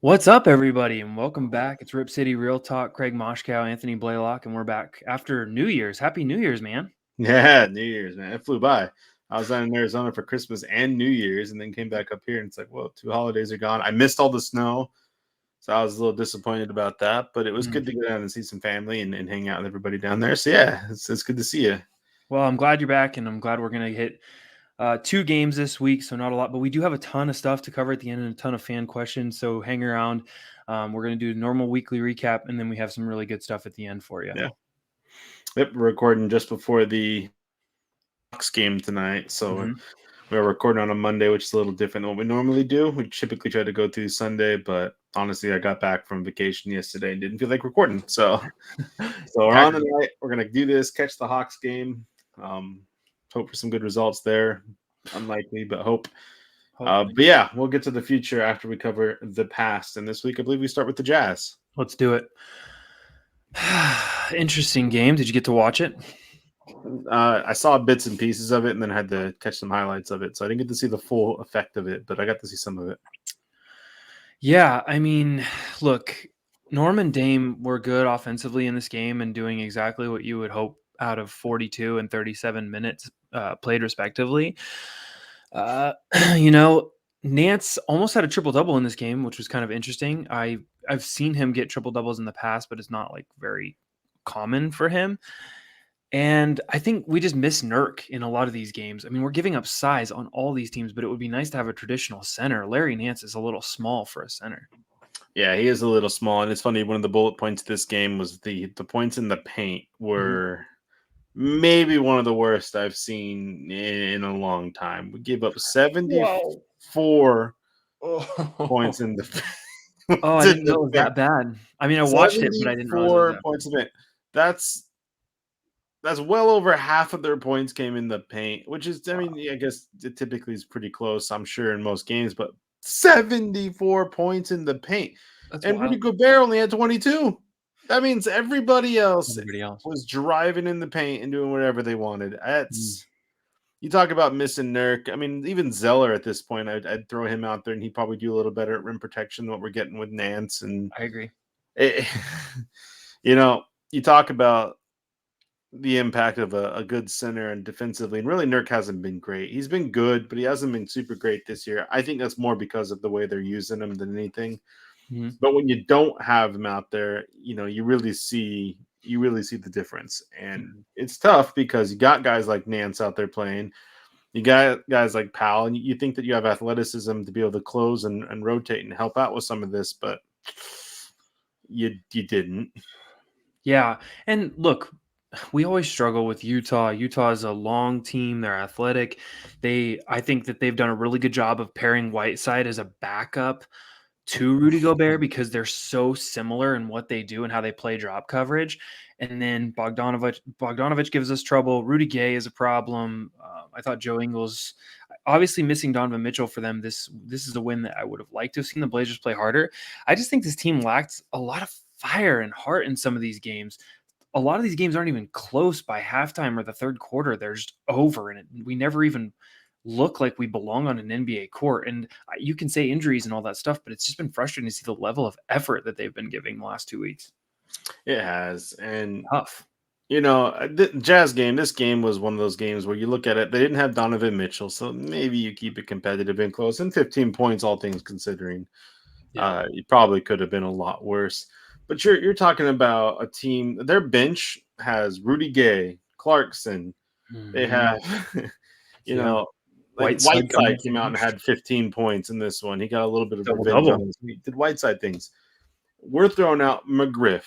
What's up, everybody, and welcome back. It's Rip City Real Talk. Craig Moshkow, Anthony Blaylock, and we're back after New Year's. Happy New Year's, man. Yeah, New Year's, man. It flew by. I was down in Arizona for Christmas and New Year's and then came back up here and it's like, whoa, 2 holidays are gone. I missed all the snow. So I was a little disappointed about that, but it was good to go down and see some family and hang out with everybody down there. So yeah, it's good to see you. Well, I'm glad you're back, and I'm glad we're going to hit 2 games this week, so not a lot, but we do have a ton of stuff to cover at the end and a ton of fan questions, so hang around. We're going to do a normal weekly recap, and then we have some really good stuff at the end for you. Yeah. Yep, we're recording just before the Bucks game tonight. So we're recording on a Monday, which is a little different than what we normally do. We typically try to go through Sunday, but honestly, I got back from vacation yesterday and didn't feel like recording. So we're on tonight. We're going to do this, catch the Hawks game. Hope for some good results there. Unlikely, but hope. But yeah, we'll get to the future after we cover the past. And this week, I believe we start with the Jazz. Let's do it. Interesting game. Did you get to watch it? I saw bits and pieces of it and then had to catch some highlights of it. So I didn't get to see the full effect of it, but I got to see some of it. Yeah, I mean, look, Norm and Dame were good offensively in this game and doing exactly what you would hope out of 42 and 37 minutes played respectively. Nance almost had a triple-double in this game, which was kind of interesting. I've seen him get triple-doubles in the past, but it's not like very common for him. And I think we just miss Nurk in a lot of these games. I mean, we're giving up size on all these teams, but it would be nice to have a traditional center. Larry Nance is a little small for a center. Yeah, he is a little small. And it's funny, one of the bullet points of this game was the points in the paint were maybe one of the worst I've seen in a long time. We gave up 74 points in the paint. Oh, I didn't know it was that bad. I mean, I watched it, but I didn't realize it was that points in it. That's well over half of their points came in the paint, which is, I mean, I guess it typically is pretty close, I'm sure, in most games, but 74 points in the paint. And Rudy Gobert only had 22. That means everybody else was driving in the paint and doing whatever they wanted. You talk about missing Nurk. I mean, even Zeller at this point, I'd throw him out there, and he'd probably do a little better at rim protection than what we're getting with Nance. And I agree. You talk about the impact of a good center and defensively, and really Nurk hasn't been great. He's been good, but he hasn't been super great this year. I think that's more because of the way they're using him than anything. But when you don't have him out there, you really see the difference. And it's tough because you got guys like Nance out there playing. You got guys like Powell, and you think that you have athleticism to be able to close and rotate and help out with some of this, but you didn't. Yeah. And look, we always struggle with Utah. Utah is a long team. They're athletic. I think that they've done a really good job of pairing Whiteside as a backup to Rudy Gobert because they're so similar in what they do and how they play drop coverage. And then Bogdanovich gives us trouble. Rudy Gay is a problem. I thought Joe Ingles, obviously missing Donovan Mitchell for them. This is a win that I would have liked to have seen the Blazers play harder. I just think this team lacked a lot of fire and heart in some of these games. A lot of these games aren't even close by halftime or the third quarter. They're just over, and we never even look like we belong on an NBA court. And you can say injuries and all that stuff, but it's just been frustrating to see the level of effort that they've been giving the last 2 weeks. It has. And tough. The Jazz game, this game was one of those games where you look at it, they didn't have Donovan Mitchell, so maybe you keep it competitive and close. And 15 points, all things considering, it probably could have been a lot worse. But you're talking about a team, their bench has Rudy Gay, Clarkson. They have, Whiteside came out and had 15 points in this one. He got a little bit of revenge on us. He did Whiteside things. We're throwing out McGriff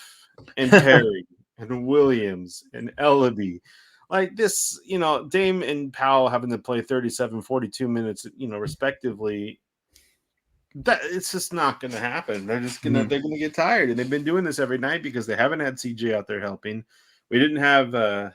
and Perry and Williams and Ellaby. Like this, Dame and Powell having to play 37, 42 minutes, respectively. That it's just not going to happen. They're going to get tired, and they've been doing this every night because they haven't had CJ out there helping. We didn't have.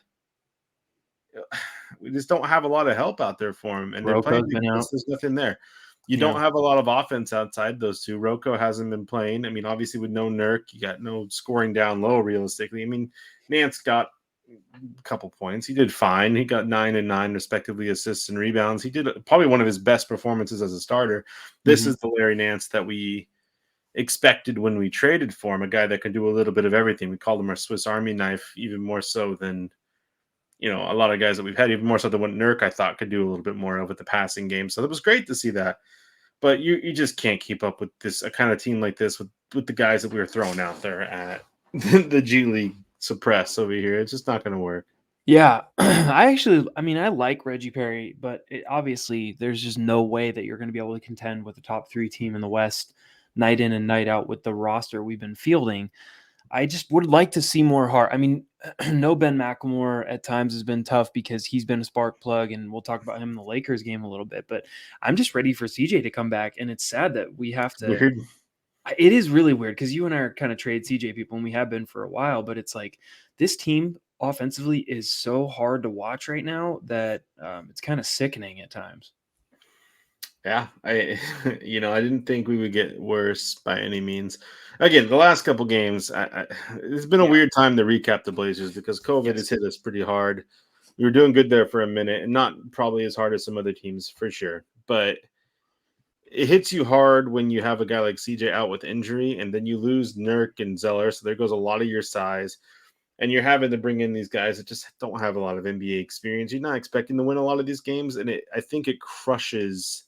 We just don't have a lot of help out there for him, and they're playing because there's nothing there. You don't have a lot of offense outside those two. Rocco hasn't been playing. I mean, obviously with no Nurk, you got no scoring down low realistically. I mean, Nance got a couple points. He did fine. He got 9 and 9 respectively assists and rebounds. He did probably one of his best performances as a starter. This is the Larry Nance that expected when we traded for him, a guy that could do a little bit of everything. We called him our Swiss Army knife, even more so than a lot of guys that we've had, even more so than what Nurk I thought could do a little bit more of with the passing game. So that was great to see that. But you just can't keep up with this a kind of team like this with the guys that we were throwing out there at the G League suppress over here. It's just not going to work. Yeah, I mean, I like Reggie Perry, but obviously there's just no way that you're going to be able to contend with the top 3 team in the West night in and night out with the roster we've been fielding. I just would like to see more heart. I mean, no Ben McLemore at times has been tough because he's been a spark plug, and we'll talk about him in the Lakers game a little bit. But I'm just ready for CJ to come back, and it's sad that we have to. Weird. It is really weird because you and I are kind of trade CJ people, and we have been for a while. But it's like this team offensively is so hard to watch right now that it's kind of sickening at times. Yeah, I I didn't think we would get worse by any means. Again, the last couple games, it's been a Yeah. weird time to recap the Blazers because COVID has Yes. hit us pretty hard. We were doing good there for a minute, and not probably as hard as some other teams for sure. But it hits you hard when you have a guy like CJ out with injury, and then you lose Nurk and Zeller, so there goes a lot of your size, and you're having to bring in these guys that just don't have a lot of NBA experience. You're not expecting to win a lot of these games, and I think it crushes.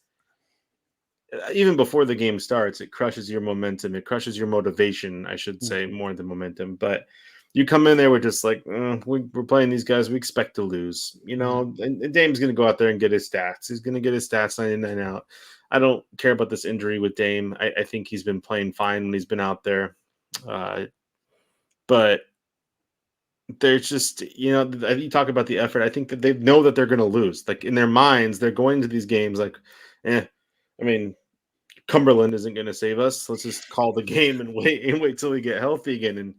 Even before the game starts, it crushes your momentum. It crushes your motivation, I should say, Mhm. more than momentum. But you come in there with just like, we're playing these guys. We expect to lose, Mhm. and Dame's going to go out there and get his stats. He's going to get his stats 99 out. I don't care about this injury with Dame. I think he's been playing fine when he's been out there. But there's just, you talk about the effort. I think that they know that they're going to lose. Like in their minds, they're going to these games like, I mean, Cumberland isn't going to save us. Let's just call the game and wait till we get healthy again. And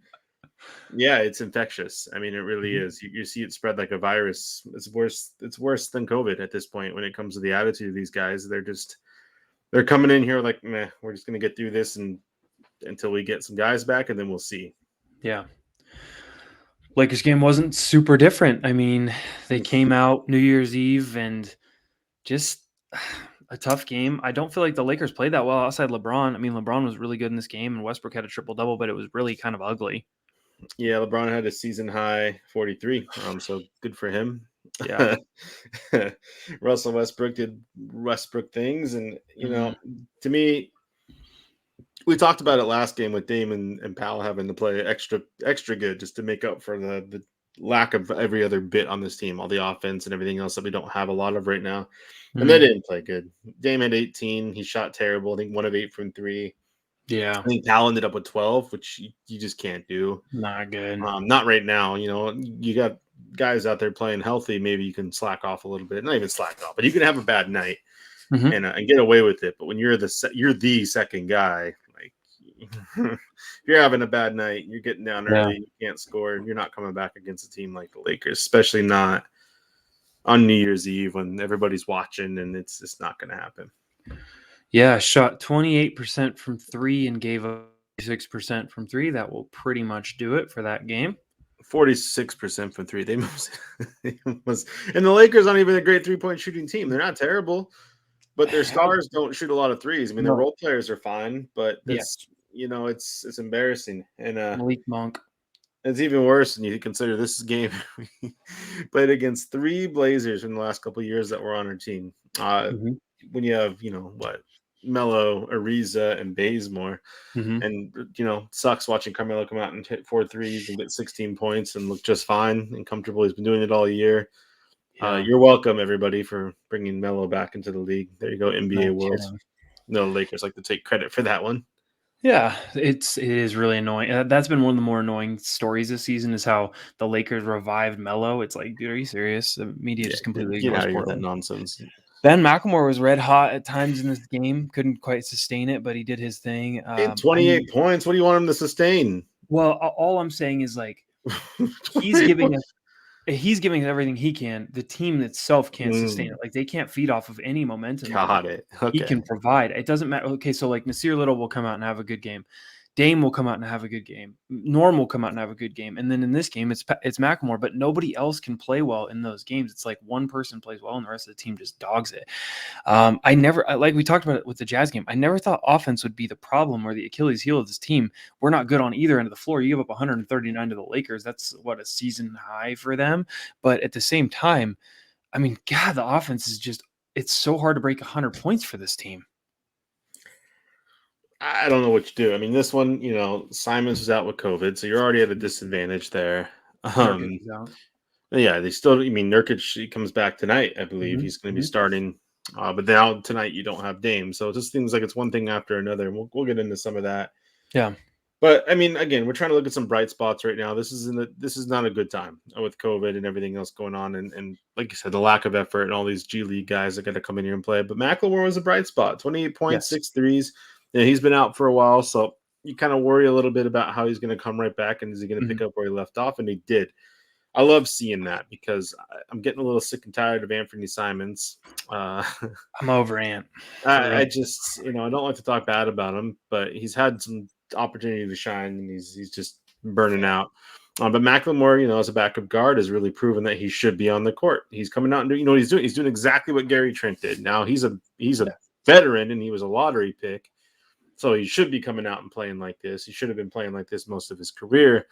yeah, it's infectious. I mean, it really Mhm. is. You see it spread like a virus. It's worse. It's worse than COVID at this point when it comes to the attitude of these guys. They're coming in here like, meh, we're just going to get through this and until we get some guys back, and then we'll see. Yeah. Lakers game wasn't super different. I mean, they came out New Year's Eve and just a tough game. I don't feel like the Lakers played that well outside LeBron. I mean, LeBron was really good in this game, and Westbrook had a triple double, but it was really kind of ugly. Yeah, LeBron had a season high 43. So good for him. Yeah. Russell Westbrook did Westbrook things, and Mhm. to me, we talked about it last game with Dame and Powell having to play extra good just to make up for the lack of every other bit on this team, all the offense and everything else that we don't have a lot of right now. And they Mhm. didn't play good. Dame had 18. He shot terrible. I think 1 of 8 from three. Yeah. I think Powell ended up with 12, which you just can't do. Not good. Not right now. You got guys out there playing healthy. Maybe you can slack off a little bit. Not even slack off, but you can have a bad night Mhm. and get away with it. But when you're you're the second guy, like if you're having a bad night, you're getting down Yeah. early, you can't score, you're not coming back against a team like the Lakers, especially not on New Year's Eve when everybody's watching, and it's just not going to happen. Yeah, shot 28% from 3 and gave up 6% from 3. That will pretty much do it for that game. 46% from three. They must, and the Lakers aren't even a great 3-point shooting team. They're not terrible, but their stars don't shoot a lot of threes. I mean, their No. role players are fine, but that's Yes. it's embarrassing. And Malik Monk. it's even worse when you consider this game we played against 3 Blazers in the last couple of years that were on our team. Mhm. When you have, what, Melo, Ariza, and Bazemore, Mhm. and sucks watching Carmelo come out and hit 4 threes and get 16 points and look just fine and comfortable. He's been doing it all year. Yeah. You're welcome, everybody, for bringing Melo back into the league. There you go, No NBA world. kidding. No, Lakers like to take credit for that one. Yeah, it is really annoying. That's been one of the more annoying stories this season is how the Lakers revived Melo. It's like, dude, are you serious? The media Yeah, just completely get ignores out of here with that Portland. nonsense. Ben McLemore was red hot at times in this game. Couldn't quite sustain it, but he did his thing. He had I mean, 28 points. What do you want him to sustain? well, all I'm saying is like he's 28 giving points. us he's giving everything he can. The team itself can't sustain it. Mm, Like they can't feed off of any momentum that got it. he Okay. can provide. It doesn't matter. Okay, so like Nasir Little will come out and have a good game. Dame will come out and have a good game. Norm will come out and have a good game. And then in this game, it's McLemore, but nobody else can play well in those games. It's like one person plays well and the rest of the team just dogs it. I never, like we talked about it with the Jazz game, I never thought offense would be the problem or the Achilles heel of this team. We're not good on either end of the floor. You give up 139 to the Lakers. That's a season high for them. But at the same time, I mean, God, the offense is just, it's so hard to break 100 points for this team. I don't know what you do. I mean, this one, Simons was out with COVID, so you're already at a disadvantage there. Nurkic is out. Yeah, Nurkic, he comes back tonight, I believe. He's going to be starting. But now tonight you don't have Dame. So it just seems like it's one thing after another. And we'll get into some of that. Yeah. But I mean, again, we're trying to look at some bright spots right now. This is not a good time with COVID and everything else going on, and like you said, the lack of effort and all these G League guys that got to come in here and play. But McLemore was a bright spot, 28 points, 6 threes. Yeah, he's been out for a while, so you kind of worry a little bit about how he's going to come right back and is he going to pick up where he left off, and he did. I love seeing that because I'm getting a little sick and tired of Anthony Simons. I'm over Ant. I just, I don't like to talk bad about him, but he's had some opportunity to shine and he's just burning out. But McLemore, as a backup guard, has really proven that he should be on the court. He's coming out and doing, what he's doing. He's doing exactly what Gary Trent did. Now he's a veteran and he was a lottery pick, so he should be coming out and playing like this. He should have been playing like this most of his career.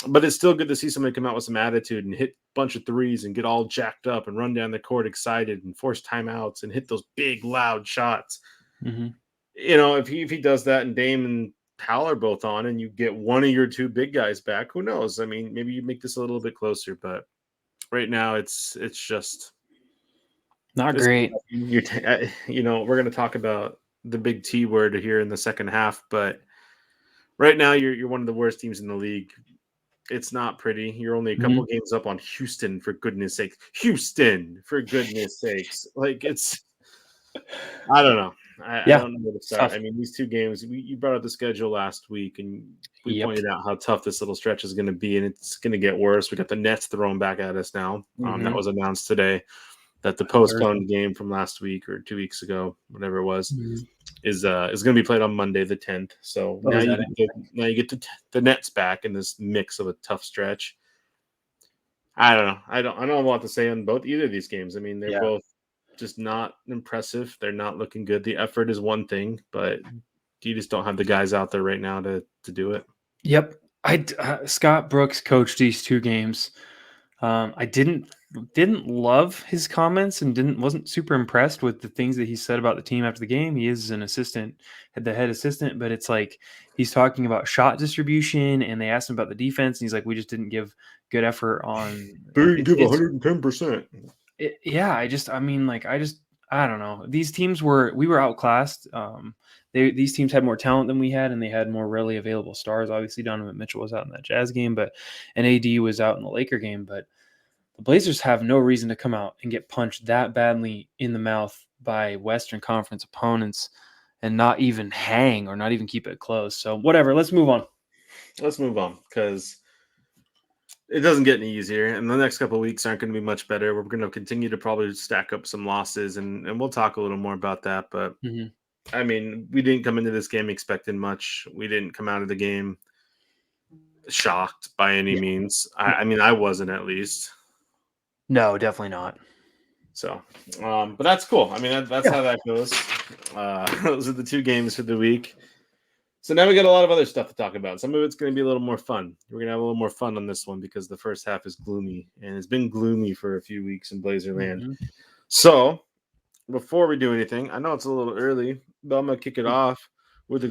But it's still good to see somebody come out with some attitude and hit a bunch of threes and get all jacked up and run down the court excited and force timeouts and hit those big, loud shots. Mm-hmm. If he does that and Dame and Powell are both on and you get one of your two big guys back, who knows? I mean, maybe you make this a little bit closer, but right now it's just not great. We're going to talk about the big T word here in the second half, but right now you're one of the worst teams in the league. It's not pretty. You're only a couple games up on Houston, for goodness sakes. Houston, for goodness sakes. Like, I don't know. I don't know where to start. I mean, these two games, you brought up the schedule last week, and we pointed out how tough this little stretch is going to be, and it's going to get worse. We got the Nets thrown back at us now. That was announced today, that the postponed game from last week or 2 weeks ago, whatever it was, is going to be played on Monday the 10th. So now you get the Nets back in this mix of a tough stretch. I don't know. I don't have a lot to say on either of these games. I mean, they're both just not impressive. They're not looking good. The effort is one thing, but you just don't have the guys out there right now to do it. Yep. Scott Brooks coached these two games. I didn't love his comments and wasn't super impressed with the things that he said about the team after the game. He is an assistant, the head assistant, but it's like he's talking about shot distribution, and they asked him about the defense, and he's like, we just didn't give good effort on. They give 110%. I don't know. These teams we were outclassed. These teams had more talent than we had, and they had more readily available stars. Obviously, Donovan Mitchell was out in that Jazz game, and AD was out in the Laker game. But the Blazers have no reason to come out and get punched that badly in the mouth by Western Conference opponents and not even hang or not even keep it close. So whatever. Let's move on. Let's move on because it doesn't get any easier, and the next couple of weeks aren't going to be much better. We're going to continue to probably stack up some losses, and we'll talk a little more about that. But I mean, we didn't come into this game expecting much. We didn't come out of the game shocked by any means. I mean, I wasn't, at least. No, definitely not. So, but that's cool. I mean, that's how that goes. Those are the two games for the week. So now we got a lot of other stuff to talk about. Some of it's going to be a little more fun. We're going to have a little more fun on this one because the first half is gloomy, and it's been gloomy for a few weeks in Blazerland. So before we do anything, I know it's a little early, but I'm going to kick it off with we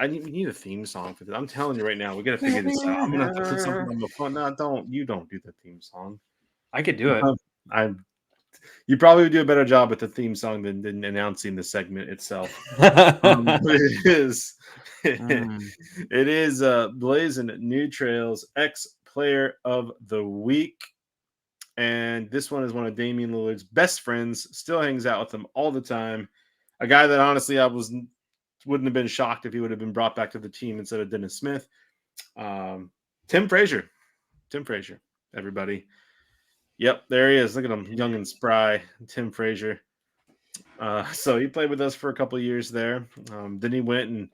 need a theme song for this. I'm telling you right now, we got to figure this out. I'm going to have to put something on the phone. No, you don't do the theme song. I could do it. You probably would do a better job with the theme song than announcing the segment itself. It is Blazing New Trails X Player of the Week. And this one is one of Damian Lillard's best friends, still hangs out with him all the time. A guy that honestly wouldn't have been shocked if he would have been brought back to the team instead of Dennis Smith. Tim Frazier, everybody. Yep, there he is. Look at him, young and spry, Tim Frazier. So he played with us for a couple of years there. Then he went and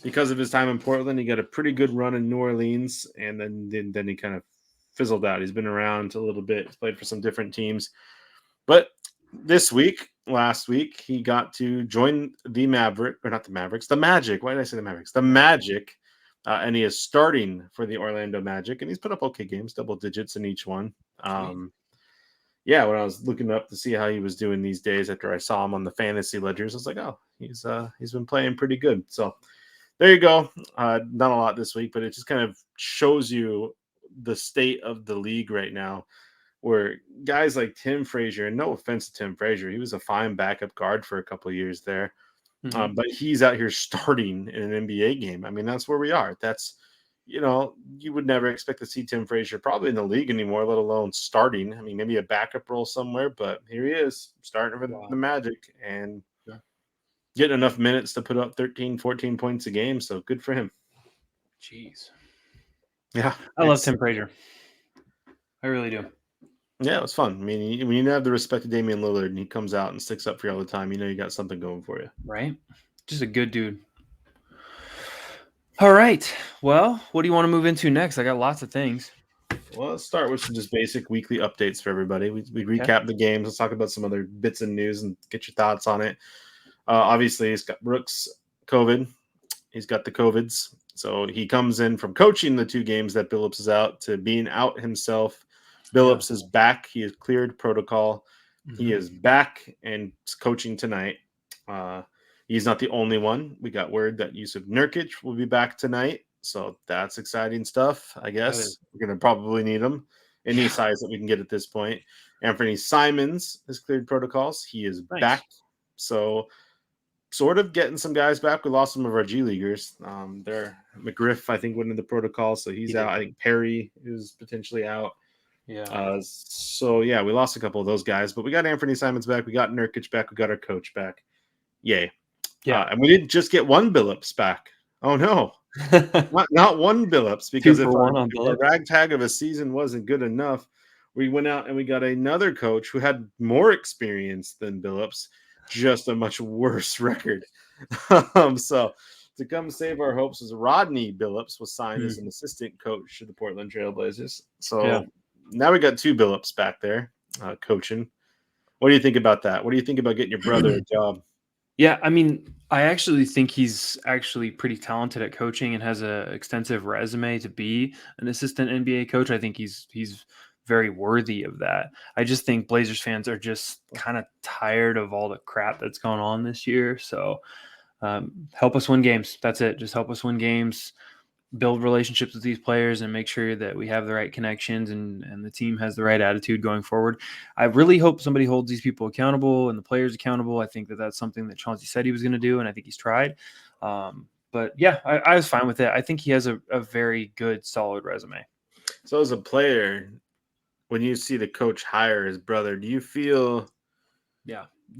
because of his time in Portland, he got a pretty good run in New Orleans, and then he kind of fizzled out. He's been around a little bit, he's played for some different teams, but last week, he got to join the Maverick, or not the Mavericks, the Magic. Why did I say the Mavericks? The Magic, and he is starting for the Orlando Magic, and he's put up okay games, double digits in each one. Sweet. Yeah, when I was looking up to see how he was doing these days after I saw him on the fantasy ledgers, I was like, oh, he's been playing pretty good. So there you go. Not a lot this week, but it just kind of shows you the state of the league right now, where guys like Tim Frazier, and no offense to Tim Frazier, he was a fine backup guard for a couple of years there, Mhm. but he's out here starting in an NBA game. I mean, that's where we are. That's, you would never expect to see Tim Frazier probably in the league anymore, let alone starting. I mean, maybe a backup role somewhere, but here he is starting for the Wow. Magic and Yeah. getting enough minutes to put up 13, 14 points a game. So good for him. Jeez. Yeah. I love Tim Frazier. I really do. Yeah, it was fun. I mean, when you have the respect of Damian Lillard and he comes out and sticks up for you all the time, you got something going for you. Right? Just a good dude. All right. Well, what do you want to move into next? I got lots of things. Well, let's start with some just basic weekly updates for everybody. We Okay. recap the games. Let's talk about some other bits of news and get your thoughts on it. Obviously, he's got Brooks COVID. He's got the COVIDs. So he comes in from coaching the 2 games that Billups is out to being out himself. Yeah. Billups is back. He has cleared protocol. He Mhm. is back and coaching tonight. Uh, he's not the only one. We got word that Yusuf Nurkic will be back tonight. So that's exciting stuff, I That is. guess. We're going to probably need him any Yeah. size that we can get at this point. Anthony Simons has cleared protocols. He is Nice. back. So sort of getting some guys back. We lost some of our G Leaguers. There, McGriff, I think, went into the protocol. So He he's did. out. I think Perry is potentially out. Yeah. So yeah, we lost a couple of those guys, but we got Anthony Simons back, we got Nurkic back, we got our coach back. Yay! Yeah. And we didn't just get one Billups back. Oh no, not one Billups, Two because for one on if our Billups. ragtag of a season wasn't good enough, we went out and we got another coach who had more experience than Billups, just a much worse record. So to come save our hopes is Rodney Billups was signed as Mm. an assistant coach to the Portland Trailblazers. Yeah. So now we got 2 Billups back there coaching. What do you think about that? What do you think about getting your brother a job? Yeah, I mean, I actually think he's actually pretty talented at coaching and has a extensive resume to be an assistant NBA coach. I think he's very worthy of that. I just think Blazers fans are just kind of tired of all the crap that's gone on this year. So help us win games. That's it. Just help us win games, build relationships with these players, and make sure that we have the right connections and the team has the right attitude going forward. I really hope somebody holds these people accountable and the players accountable. I think that that's something that Chauncey said he was going to do, and I think he's tried. But yeah, I was fine with it. I think he has a very good, solid resume. So as a player, when you see the coach hire his brother, Yeah. do you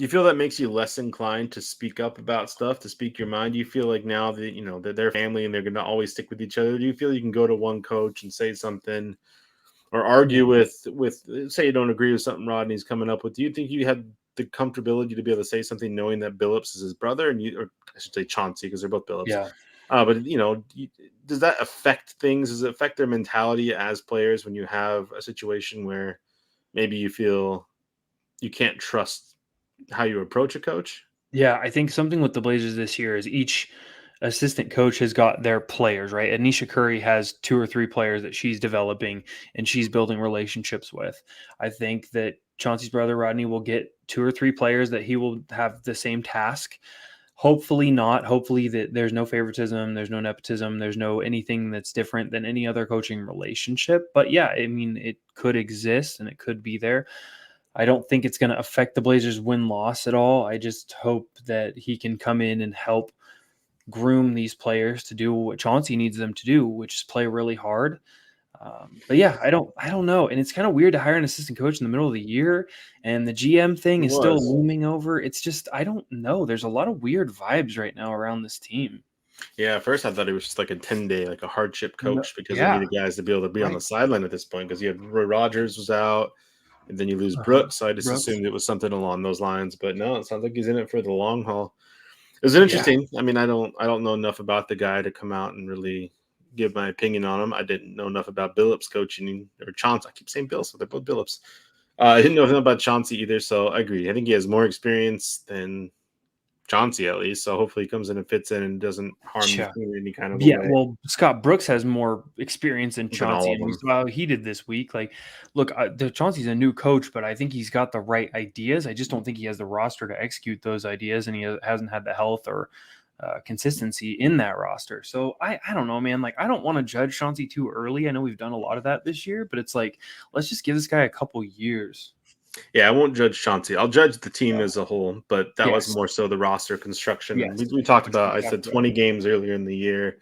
feel that makes you less inclined to speak up about stuff, to speak your mind? Do you feel like now that that they're family and they're going to always stick with each other? Do you feel you can go to one coach and say something or Yeah. argue with say you don't agree with something Rodney's coming up with? Do you think you had the comfortability to be able to say something knowing that Billups is his brother, or I should say Chauncey because they're both Billups? Yeah. But does that affect things? Does it affect their mentality as players when you have a situation where maybe you feel you can't trust how you approach a coach? Yeah, I think something with the Blazers this year is each assistant coach has got their players, right? Anisha Curry has 2 or 3 players that she's developing and she's building relationships with. I think that Chauncey's brother Rodney will get 2 or 3 players that he will have the same task. Hopefully not. Hopefully that there's no favoritism, there's no nepotism, there's no anything that's different than any other coaching relationship. But yeah, I mean, it could exist and it could be there. I don't think it's going to affect the Blazers win loss at all. I just hope that he can come in and help groom these players to do what Chauncey needs them to do, which is play really hard. But yeah, I don't know. And it's kind of weird to hire an assistant coach in the middle of the year and the GM thing It is still was. looming over. It's just, I don't know. There's a lot of weird vibes right now around this team. Yeah, at first I thought it was just like a 10-day, like a hardship No, coach because they yeah, needed guys to be able to be on the right. sideline at this point because you had Roy Rogers was out and then you lose Uh-huh. Brooks. So I just Brooks. assumed it was something along those lines. But no, it sounds like he's in it for the long haul. It was Yeah. interesting. I mean, I don't know enough about the guy to come out and really give my opinion on him. I didn't know enough about Billups coaching or Chauncey. I keep saying Bill, so they're both Billups. I didn't know anything about Chauncey either, so I agree. I think he has more experience than Chauncey at least. So hopefully he comes in and fits in and doesn't harm the Yeah. team in any kind of a Yeah, way. well, Scott Brooks has more experience than Than all Chauncey, of and we them. saw how he did this week. Like, look, the Chauncey's a new coach, but I think he's got the right ideas. I just don't think he has the roster to execute those ideas, and he hasn't had the health or consistency in that roster. So I don't know, man. Like, I don't want to judge Chauncey too early. I know we've done a lot of that this year, but it's like, let's just give this guy a couple years. Yeah, I won't judge Chauncey. I'll judge the team Yeah. as a whole, but that was Yes. more so the roster construction. And Yes. we talked Which we about, I talked said about. 20 games earlier in the year.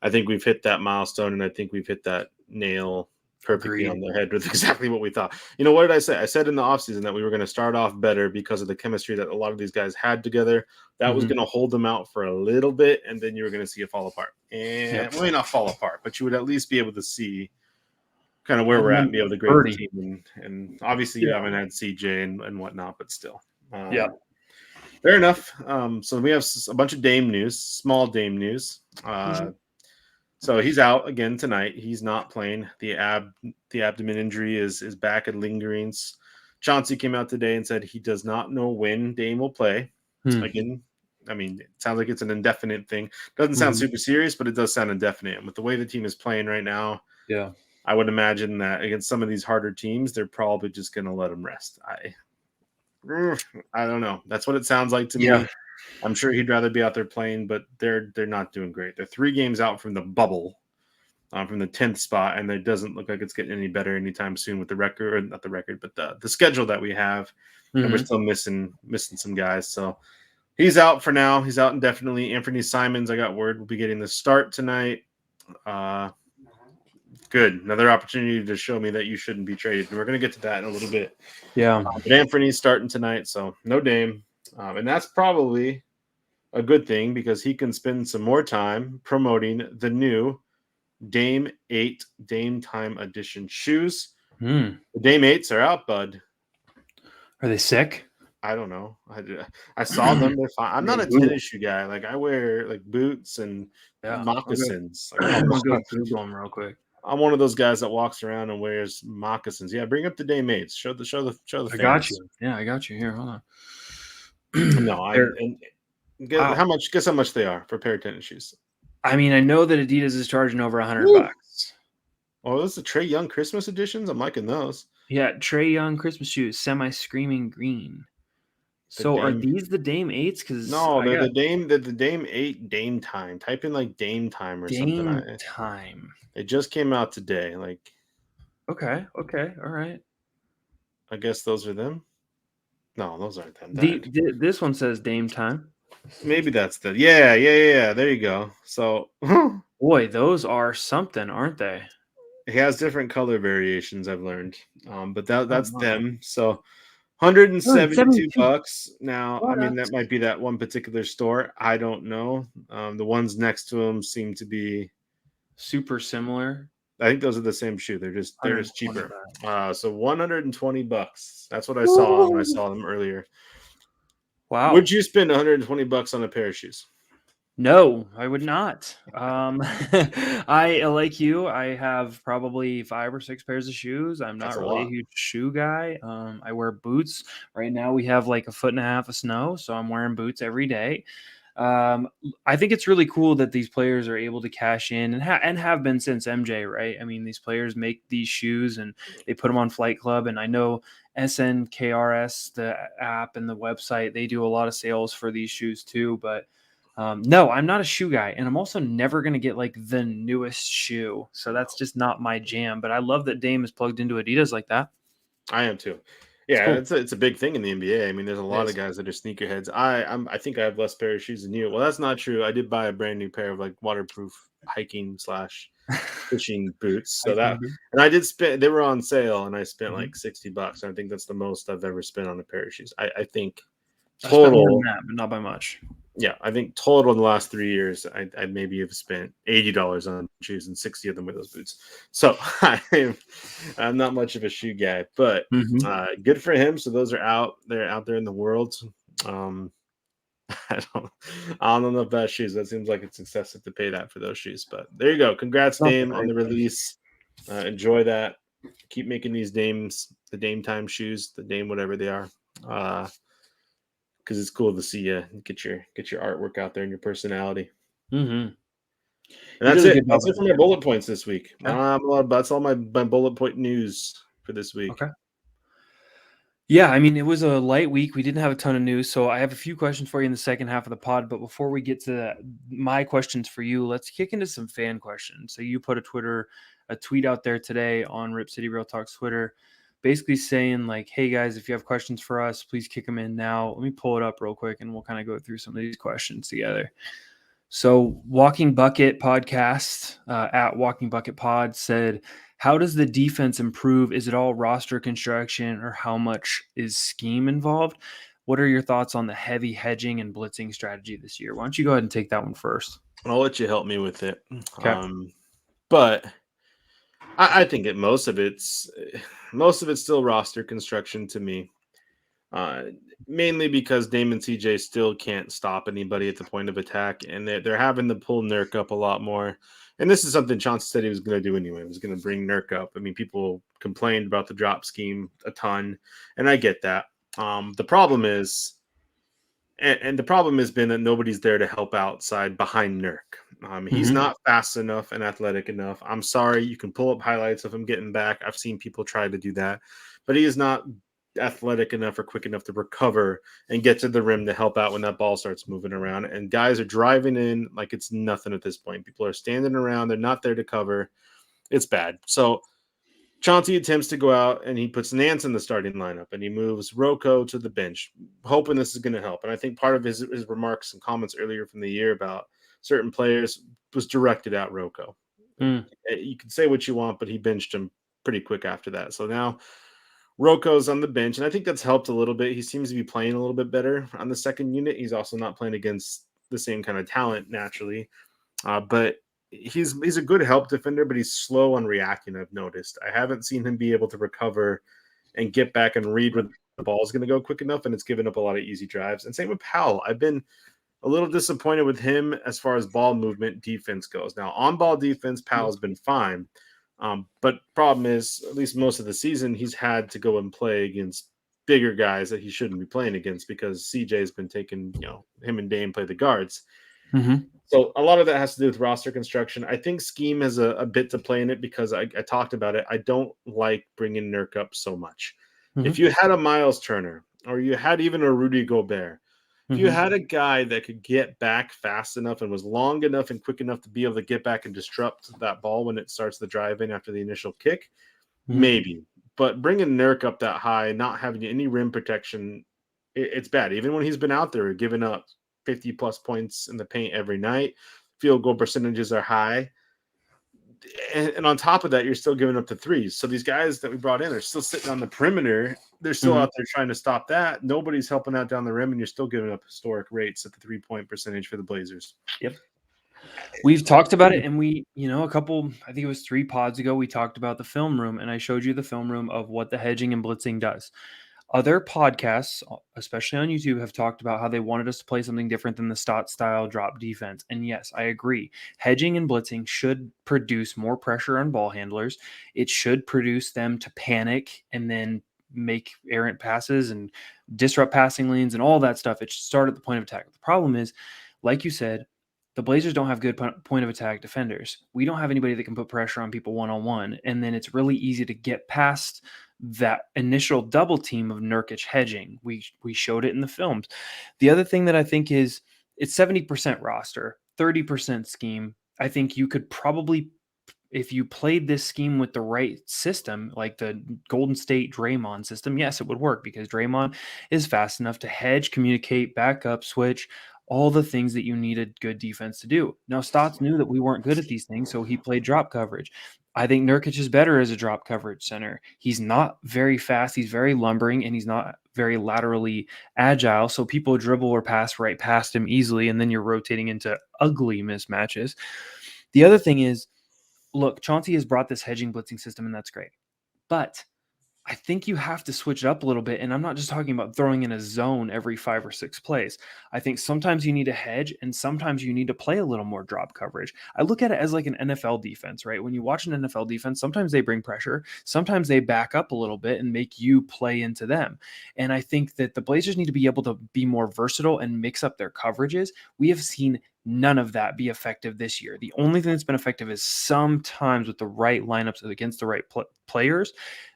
I think we've hit that milestone, and I think we've hit that nail perfectly Agreed. on the head with exactly what we thought. You know, what did I say? I said in the offseason that we were going to start off better because of the chemistry that a lot of these guys had together. That was Mhm. going to hold them out for a little bit, and then you were going to see it fall apart. And Yep. well, maybe not fall apart, but you would at least be able to see kind of where And we're at then and be able to grade the Birdie. team. And obviously, you Yeah. haven't had CJ and whatnot, but still. Yeah. Fair enough. So we have a bunch of Dame news, small Dame news. Mhm. So he's out again tonight. He's not playing. The abdomen injury is back and lingering. Chauncey came out today and said he does not know when Dame will play. Hmm. Again, I mean, it sounds like it's an indefinite thing. Doesn't sound Mhm. super serious, but it does sound indefinite. And with the way the team is playing right now, Yeah. I would imagine that against some of these harder teams, they're probably just going to let him rest. I don't know. That's what it sounds like to Yeah. me. I'm sure he'd rather be out there playing, but they're not doing great. They're 3 games out from the bubble, from the 10th spot, and it doesn't look like it's getting any better anytime soon with the record, or not the record, but the schedule that we have, and we're Mhm. still missing some guys. So he's out for now. He's out indefinitely. Anthony Simons, I got word, will be getting the start tonight. Uh, Good. Another opportunity to show me that you shouldn't be traded. And we're going to get to that in a little bit. Yeah. But Anthony's starting tonight, so no Dame. And that's probably a good thing because he can spend some more time promoting the new Dame 8 Dame Time Edition shoes. Hmm. The Dame 8s are out, bud. Are they sick? I don't know. I saw them. They're fine. I'm not Yeah, a Google. tennis shoe guy. Like I wear like boots and Yeah. moccasins. Like I'm gonna go Google them real quick. I'm one of those guys that walks around and wears moccasins. Yeah, bring up the Dame 8s. Show the I got fans. you. Yeah, I got you. Here, hold on. No, I They're and wow. how much? Guess how much they are for a pair of tennis shoes. I mean, I know that Adidas is charging over Woo! $100. Oh, those are Trey Young Christmas editions. I'm liking those. Yeah, Trey Young Christmas shoes, semi screaming green. The So are Dame. these the Dame 8s? Because No, I they're got the Dame 8 Dame Time. Type in like Dame Time or something. Dame time. They just came out today. Like Okay, okay, all right. I guess those are them. No, those aren't them. That This one says Dame time. maybe that's the yeah. There you go. So Boy, those are something, aren't they? he has different color variations. I've learned, but Oh that's my. them. So 172 172. bucks. Now, I mean, that What? might be that one particular store. I don't know. The ones next to them seem to be. Super similar. I think those are the same shoe. They're just 120 cheaper. bucks. So 120 bucks. That's what I saw when I Woo! saw them earlier. Wow. Would you spend 120 bucks on a pair of shoes? No, I would not. I like you. I have probably 5 or 6 pairs of shoes. I'm That's not a really a lot. huge shoe guy. I wear boots. Right now we have like a foot and a half of snow, so I'm wearing boots every day. I think it's really cool that these players are able to cash in and have been since MJ, right? I mean, these players make these shoes and they put them on Flight Club, and I know SNKRS, the app and the website, they do a lot of sales for these shoes too, but no, I'm not a shoe guy, and I'm also never going to get like the newest shoe. So that's just not my jam. But I love that Dame is plugged into Adidas like that. I am too. It's Yeah, cool. it's a big thing in the NBA. I mean, there's a It lot of is. guys that are sneakerheads. I think I have less pair of shoes than you. Well, that's not true. I did buy a brand new pair of like waterproof hiking slash fishing boots. So Hiking that, boot. and I did spend. They were on sale, and I spent Mhm. like $60. I think that's the most I've ever spent on a pair of shoes. I think I spent more than total. that, but not by much. Yeah, I think total in the last 3 years, I maybe have spent $80 on shoes and 60 of them with those boots. So I'm not much of a shoe guy, but Mhm. good for him. So those are out. They're out there in the world. Um, I don't, I don't know if that's shoes. That seems like it's excessive to pay that for those shoes. But there you go. Congrats, Not that Dame, on great. the release. Enjoy that. Keep making these Dames, the Dame time shoes, the Dame whatever they are, because it's cool to see you get your artwork out there and your personality. Mm-hmm. And He that's does a it. good job That's with it it. for my bullet points this week. I Yeah. don't have a lot. That's all my bullet point news for this week. Okay. Yeah, I mean, it was a light week. We didn't have a ton of news, so I have a few questions for you in the second half of the pod. But before we get to my questions for you, let's kick into some fan questions. So you put a tweet out there today on Rip City Real Talk's Twitter, basically saying like, "Hey guys, if you have questions for us, please kick them in now." Let me pull it up real quick, and we'll kind of go through some of these questions together. So, Walking Bucket podcast at Walking Bucket Pod said, "How does the defense improve? Is it all roster construction, or how much is scheme involved? What are your thoughts on the heavy hedging and blitzing strategy this year?" Why don't you go ahead and take that one first? I'll let you help me with it. Okay. But I think most of it's still roster construction to me. Uh, Mainly because Damon CJ still can't stop anybody at the point of attack, and they're having to pull Nurk up a lot more. And this is something Chauncey said he was going to do anyway. He was going to bring Nurk up. I mean, people complained about the drop scheme a ton, and I get that. The problem is, and the problem has been that nobody's there to help outside behind Nurk. He's Mm-hmm. not fast enough and athletic enough. I'm sorry. You can pull up highlights of him getting back. I've seen people try to do that, but he is not athletic enough or quick enough to recover and get to the rim to help out when that ball starts moving around. And guys are driving in like it's nothing at this point. People are standing around. They're not there to cover. It's bad. So Chauncey attempts to go out and he puts Nance in the starting lineup and he moves Rocco to the bench, hoping this is going to help. And I think part of his remarks and comments earlier from the year about certain players was directed at Rocco. Mm. You can say what you want, but he benched him pretty quick after that. So now Rocco's on the bench, and I think that's helped a little bit. He seems to be playing a little bit better on the second unit. He's also not playing against the same kind of talent naturally, but he's a good help defender, but he's slow on reacting. I've noticed. I haven't seen him be able to recover and get back and read where the ball is going to go quick enough, and it's given up a lot of easy drives. And same with Powell. I've been a little disappointed with him as far as ball movement defense goes. Now, on ball defense, Powell's been fine. But problem is, at least most of the season, he's had to go and play against bigger guys that he shouldn't be playing against because CJ's been taking, him and Dame play the guards. Mm-hmm. So a lot of that has to do with roster construction. I think scheme has a bit to play in it because I talked about it. I don't like bringing Nurk up so much. If Mm-hmm. you had a Miles Turner or you had even a Rudy Gobert, if you Mm-hmm. had a guy that could get back fast enough and was long enough and quick enough to be able to get back and disrupt that ball when it starts the drive in after the initial kick, Mm-hmm. maybe. But bringing Nurk up that high, not having any rim protection, it's bad. Even when he's been out there giving up 50 plus points in the paint every night, field goal percentages are high. And on top of that, you're still giving up the threes. So these guys that we brought in are still sitting on the perimeter. They're still Mm-hmm. out there trying to stop that. Nobody's helping out down the rim, and you're still giving up historic rates at the 3-point percentage for the Blazers. Yep. We've talked about it, and I think it was 3 pods ago, we talked about the film room, and I showed you the film room of what the hedging and blitzing does. Other podcasts, especially on YouTube, have talked about how they wanted us to play something different than the Stott style drop defense. And yes, I agree. Hedging and blitzing should produce more pressure on ball handlers. It should produce them to panic and then make errant passes and disrupt passing lanes and all that stuff. It should start at the point of attack. The problem is, like you said, the Blazers don't have good point of attack defenders. We don't have anybody that can put pressure on people one on one. And then it's really easy to get past that initial double team of Nurkic hedging. We showed it in the films. The other thing that I think is it's 70% roster, 30% scheme. I think you could probably, if you played this scheme with the right system, like the Golden State Draymond system, yes, it would work because Draymond is fast enough to hedge, communicate, back up, switch, all the things that you needed good defense to do. Now, Stotts knew that we weren't good at these things, so he played drop coverage. I think Nurkic is better as a drop coverage center. He's not very fast. He's very lumbering, and he's not very laterally agile. So people dribble or pass right past him easily, and then you're rotating into ugly mismatches. The other thing is, look, Chauncey has brought this hedging blitzing system, and that's great. But I think you have to switch it up a little bit. And I'm not just talking about throwing in a zone every 5 or 6 plays. I think sometimes you need a hedge and sometimes you need to play a little more drop coverage. I look at it as like an NFL defense, right? When you watch an NFL defense, sometimes they bring pressure, sometimes they back up a little bit and make you play into them. And I think that the Blazers need to be able to be more versatile and mix up their coverages. We have seen none of that be effective this year. The only thing that's been effective is sometimes with the right lineups against the right players,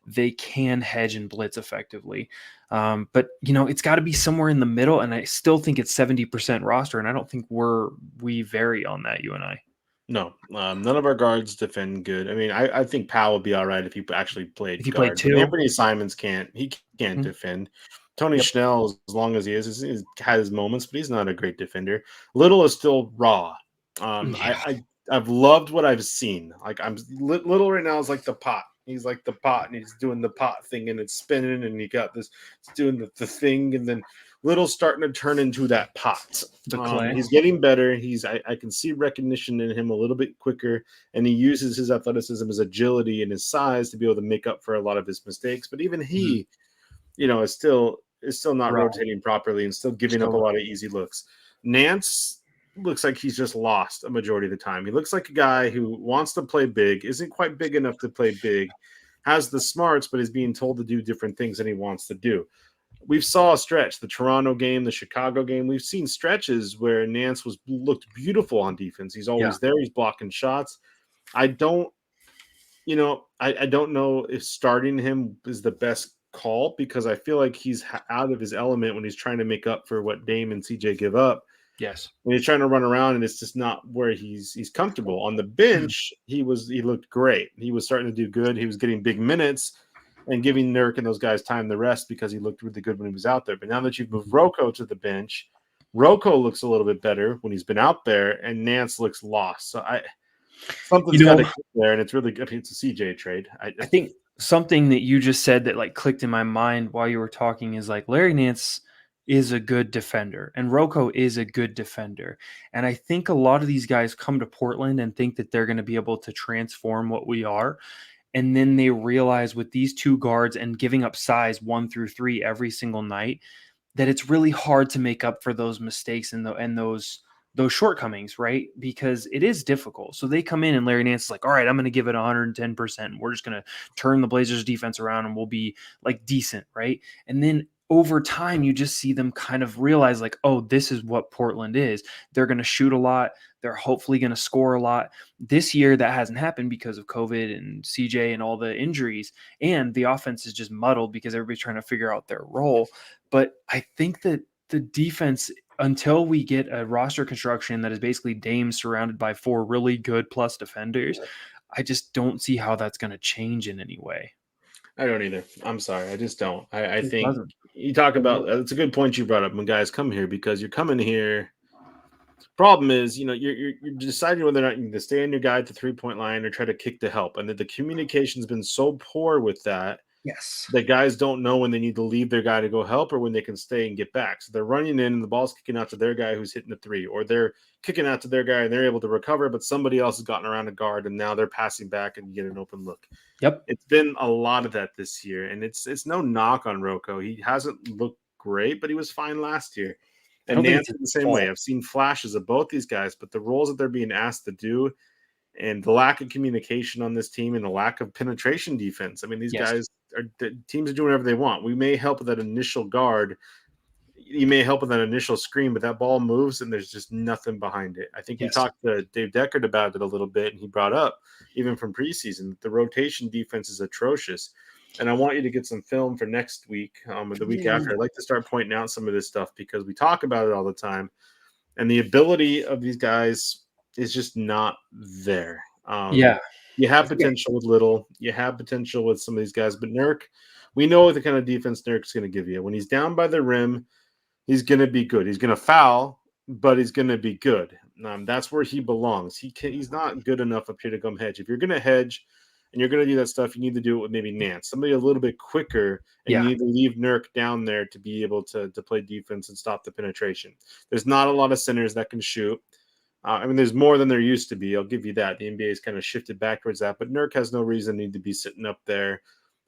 they can hedge and blitz effectively. But it's got to be somewhere in the middle, and I still think it's 70% roster, and I don't think we vary on that. You and I. No, none of our guards defend good. I mean, I think Powell would be all right if he actually If played you played guard, but two, Anthony Simons can't. He can't mhm. defend. Tony Yep, Schnell, as long as he is had his moments, but he's not a great defender. Little is still raw. Um, I, yeah, I I've loved what I've seen. Like Little right now is like the pot. He's like the pot, and he's doing the pot thing, and it's spinning, and you got this. It's doing the thing, and then Little starting to turn into that pot. the clay. He's getting better. I can see recognition in him a little bit quicker, and he uses his athleticism, his agility, and his size to be able to make up for a lot of his mistakes. But even Mhm. he, is still not Raw, rotating properly and still giving up still a raw. lot of easy looks. Nance looks like he's just lost a majority of the time. He looks like a guy who wants to play big, isn't quite big enough to play big, has the smarts, but is being told to do different things than he wants to do. We've saw a stretch, the Toronto game, the Chicago game. We've seen stretches where Nance was looked beautiful on defense. He's Yeah. always there. He's blocking shots. I don't, I don't know if starting him is the best call because I feel like he's out of his element when he's trying to make up for what Dame and CJ give up. Yes. When he's trying to run around and it's just not where he's comfortable. On the Mhm. bench, he looked great. He was starting to do good. He was getting big minutes and giving Nurk and those guys time to rest because he looked really good when he was out there. But now that you've moved Rocco to the bench, Rocco looks a little bit better when he's been out there, and Nance looks lost. So You something's got to know, get there, and it's really good. It's a CJ trade. I think something that you just said that like clicked in my mind while you were talking is like Larry Nance is a good defender and Rocco is a good defender. And I think a lot of these guys come to Portland and think that they're going to be able to transform what we are. And then they realize with these two guards and giving up size 1 through 3 every single night that it's really hard to make up for those mistakes and those shortcomings, right? Because it is difficult. So they come in and Larry Nance is like, all right, I'm going to give it 110%. We're just going to turn the Blazers defense around and we'll be like decent, right? And then over time, you just see them kind of realize like, oh, this is what Portland is. They're going to shoot a lot. They're hopefully going to score a lot. This year, that hasn't happened because of COVID and CJ and all the injuries. And the offense is just muddled because everybody's trying to figure out their role. But I think that the defense, until we get a roster construction that is basically Dame surrounded by 4 really good plus defenders, I just don't see how that's going to change in any way. I don't either. I'm sorry. I just don't. I It think doesn't. you talk It about it's a good point you brought up when guys come here because you're coming here. Problem is, you're deciding whether or not you need to stay on your guy at the 3 point line or try to kick to help, and that the communication's been so poor with that Yes. the guys don't know when they need to leave their guy to go help or when they can stay and get back. So they're running in and the ball's kicking out to their guy who's hitting the three, or they're kicking out to their guy and they're able to recover, but somebody else has gotten around a guard and now they're passing back and you get an open look. Yep. It's been a lot of that this year, and it's no knock on Rocco. He hasn't looked great, but he was fine last year. I And don't think it's Nance his is the same way. fault. I've seen flashes of both these guys, but the roles that they're being asked to do and the lack of communication on this team and the lack of penetration defense. I mean, these Yes. guys the teams are doing whatever they want. We may help with that initial guard. You may help with that initial screen, but that ball moves and there's just nothing behind it. I think we Yes. talked to Dave Deckard about it a little bit, and he brought up even from preseason the rotation defense is atrocious. And I want you to get some film for next week or the week Yeah. after. I'd like to start pointing out some of this stuff because we talk about it all the time, and the ability of these guys is just not there. Yeah. You I have think potential with Little, you have potential with some of these guys, but Nurk, we know the kind of defense Nurk's going to give you. When he's down by the rim, he's going to be good. He's going to foul, but he's going to be good. That's where he belongs. He's not good enough up here to come hedge. If you're going to hedge and you're going to do that stuff, you need to do it with maybe Nance, somebody a little bit quicker, and you yeah. need to leave Nurk down there to be able to play defense and stop the penetration. There's not a lot of centers that can shoot. I mean, there's more than there used to be. I'll give you that. The NBA has kind of shifted back towards that, but Nurk has no reason to need to be sitting up there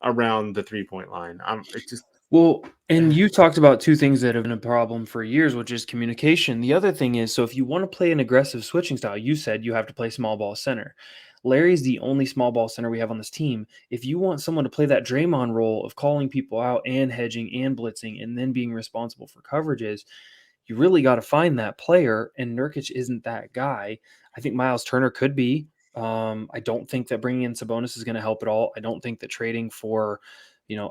around the 3-point line. It just Well, and you talked about two things that have been a problem for years, which is communication. The other thing is, so if you want to play an aggressive switching style, you said you have to play small ball center. Larry's the only small ball center we have on this team. If you want someone to play that Draymond role of calling people out and hedging and blitzing and then being responsible for coverages, you really got to find that player, and Nurkic isn't that guy. I think Miles Turner could be. I don't think that bringing in Sabonis is going to help at all. I don't think that trading for,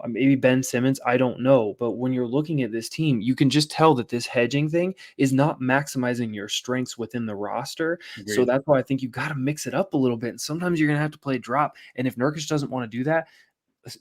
maybe Ben Simmons, I don't know. But when you're looking at this team, you can just tell that this hedging thing is not maximizing your strengths within the roster. So agreed. that's why I think you got to mix it up a little bit. And sometimes you're going to have to play drop. And if Nurkic doesn't want to do that,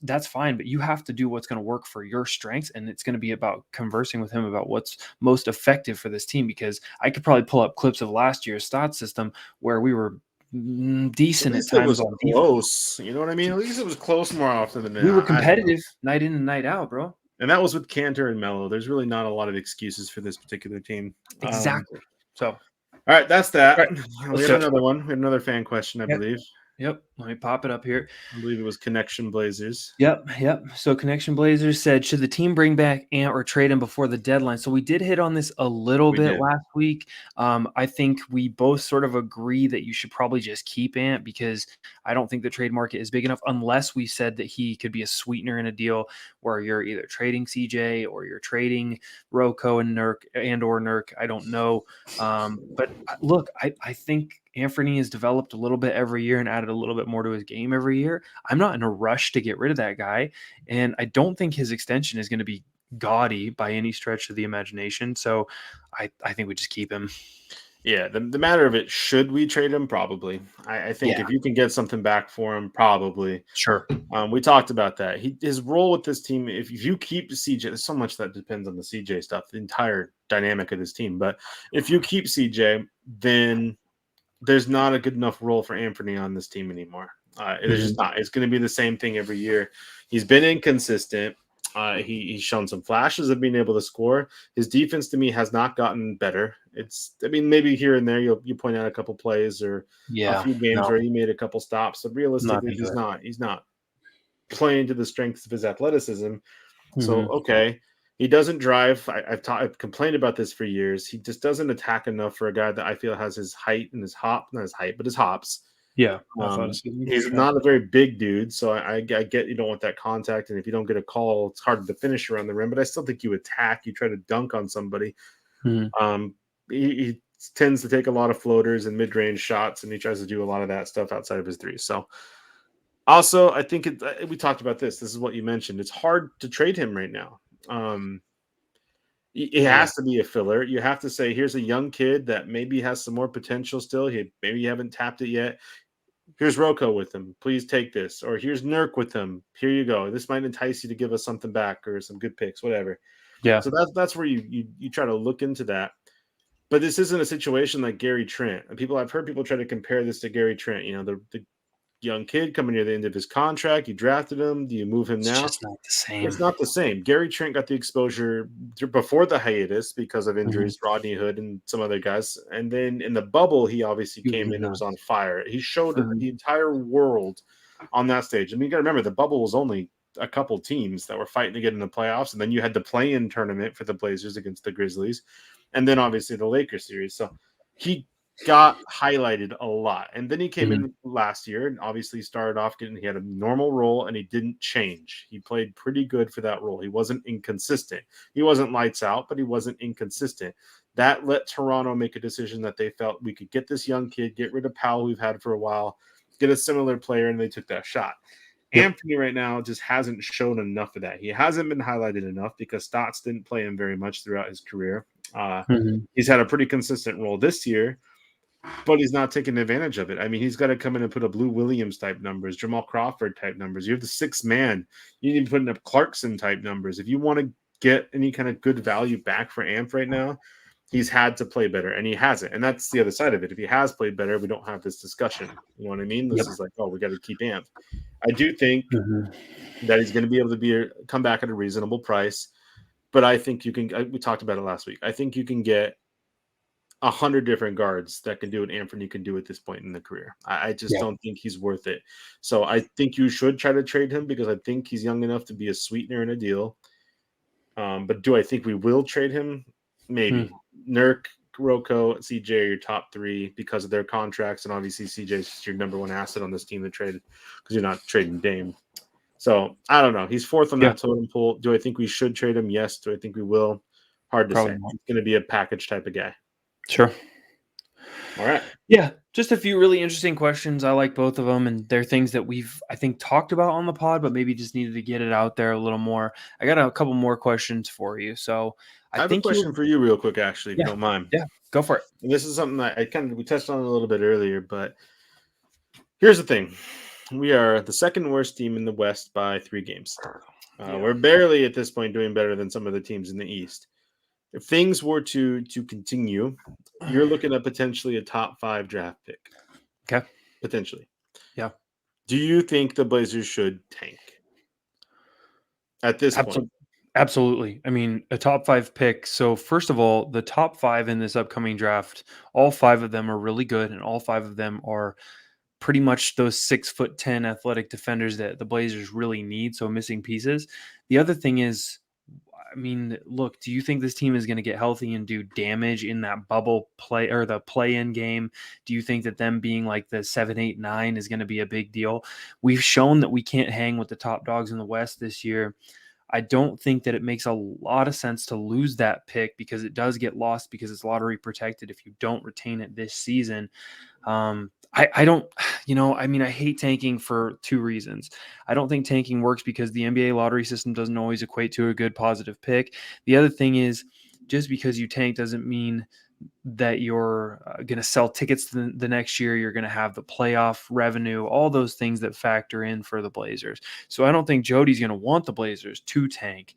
that's fine, but you have to do what's going to work for your strengths, and it's going to be about conversing with him about what's most effective for this team, because I could probably pull up clips of last year's stat system where we were At decent at least it times was on defense. close. You know what I mean? At least it was close more often than We were not. I don't know. competitive night in and night out, bro. And that was with Cantor and Mello. There's really not a lot of excuses for this particular team. Exactly. So, all All right, that's that. right, We let's have do it. another one. We had another fan question, I Yep. believe. Yep. Let me pop it up here. I believe it was Connection Blazers. Yep. So Connection Blazers said, should the team bring back Ant or trade him before the deadline? So we did hit on this a little We bit did. last week. I think we both sort of agree that you should probably just keep Ant, because I don't think the trade market is big enough, unless we said that he could be a sweetener in a deal where you're either trading CJ or you're trading Rocco and Nurk. I don't know. But look, I think Anthony has developed a little bit every year and added a little bit more to his game every year. I'm not in a rush to get rid of that guy, and I don't think his extension is going to be gaudy by any stretch of the imagination. So I think we just keep him. Yeah, the matter of it, should we trade him? Probably. I think Yeah, if you can get something back for him, probably. sure. We talked about that. His role with this team, if you keep CJ, there's so much that depends on the CJ stuff, the entire dynamic of this team. But if you keep CJ, then there's not a good enough role for Anthony on this team anymore. There's Mhm. just not. It's going to be the same thing every year. He's been inconsistent. He's shown some flashes of being able to score. His defense to me has not gotten better. I mean, maybe here and there you point out a couple plays or a Yeah, few games no, where he made a couple stops. But I'm not realistically, into he's it. not. He's not playing to the strengths of his athleticism. So Mhm. okay, he doesn't drive. I've complained about this for years. He just doesn't attack enough for a guy that I feel has his height and his hop, not his height, but his hops. Yeah, athleticism for He's sure. not a very big dude, so I get you don't want that contact, and if you don't get a call, it's hard to finish around the rim. But I still think you attack, you try to dunk on somebody. Mhm. Um, he tends to take a lot of floaters and mid range shots, and he tries to do a lot of that stuff outside of his three. So also, I think we talked about this. This is what you mentioned. It's hard to trade him right now. Um, it Yeah, has to be a filler. You have to say, here's a young kid that maybe has some more potential still. Maybe you haven't tapped it yet. Here's Rocco with him. Please take this. Or here's Nurk with him. Here you go. This might entice you to give us something back or some good picks, whatever. yeah, So that's where you try to look into that. But this isn't a situation like Gary Trent. And I've heard people try to compare this to Gary Trent. You know, the young kid coming near the end of his contract. You drafted him. Do you move him it's now? just not the same. It's not the same. Gary Trent got the exposure before the hiatus because of Mhm. injuries, Rodney Hood and some other guys. And then in the bubble, he obviously He was came in and was on nuts. fire. He showed Mhm. the entire world on that stage. I mean, you got to remember the bubble was only a couple teams that were fighting to get in the playoffs. And then you had the play in tournament for the Blazers against the Grizzlies. And then obviously the Lakers series. So he got highlighted a lot. And then he came Mhm. in last year and obviously started off he had a normal role and he didn't change. He played pretty good for that role. He wasn't inconsistent. He wasn't lights out, but he wasn't inconsistent. That let Toronto make a decision that they felt we could get this young kid, get rid of Powell we've had for a while, get a similar player, and they took that shot. Yep. Anthony right now just hasn't shown enough of that. He hasn't been highlighted enough because Stotts didn't play him very much throughout his career. Mhm. He's had a pretty consistent role this year, but he's not taking advantage of it. I mean, he's got to come in and put up Lou Williams type numbers, Jamal Crawford type numbers. You have the sixth man. You need to be putting up Clarkson type numbers. If you want to get any kind of good value back for Amp right now, he's had to play better, and he hasn't. And that's the other side of it. If he has played better, we don't have this discussion. You know what I mean? Yep. This is like, oh, we got to keep Amp. I do think Mhm. that he's going to be able to come back at a reasonable price, but I think you can. We talked about it last week. I think you can get 100 different guards that can do what Anthony can do at this point in the career. I just Yeah. don't think he's worth it. So I think you should try to trade him because I think he's young enough to be a sweetener in a deal. But do I think we will trade him? Hmm. Maybe. Nurk, Rocco, CJ are your top three because of their contracts, and obviously CJ is your number one asset on this team to trade because you're not trading Dame. So I don't know. He's fourth on Yeah. that totem pole. Do I think we should trade him? Yes. Do I think we will? Hard to Probably say. not. He's going to be a package type of guy. Sure. All right. Yeah, just a few really interesting questions. I like both of them, and they're things that we've, I think, talked about on the pod, but maybe just needed to get it out there a little more. I got a couple more questions for you. So I I have a think question for you, real quick, actually, if you yeah, don't mind. yeah, go for it. And this is something that I kind of we touched on a little bit earlier, but here's the thing: we are the second worst team in the West by 3 games. Yeah. We're barely at this point doing better than some of the teams in the East. If things were to continue, you're looking at potentially a top 5 draft pick, Okay. potentially. Yeah. Do you think the Blazers should tank at this point? Absolutely. Absolutely. I mean, a top five pick. So, first of all, the top five in this upcoming draft, all five of them are really good, and all five of them are pretty much those 6'10" athletic defenders that the Blazers really need. So, missing pieces. The other thing is, I mean, look, do you think this team is going to get healthy and do damage in that bubble play or the play in game? Do you think that them being like the 7, 8, 9 is going to be a big deal? We've shown that we can't hang with the top dogs in the West this year. I don't think that it makes a lot of sense to lose that pick because it does get lost because it's lottery protected if you don't retain it this season. I don't, I mean, I hate tanking for two reasons. I don't think tanking works because the NBA lottery system doesn't always equate to a good positive pick. The other thing is just because you tank doesn't mean that you're going to sell tickets the next year. You're going to have the playoff revenue, all those things that factor in for the Blazers. So I don't think Jody's going to want the Blazers to tank.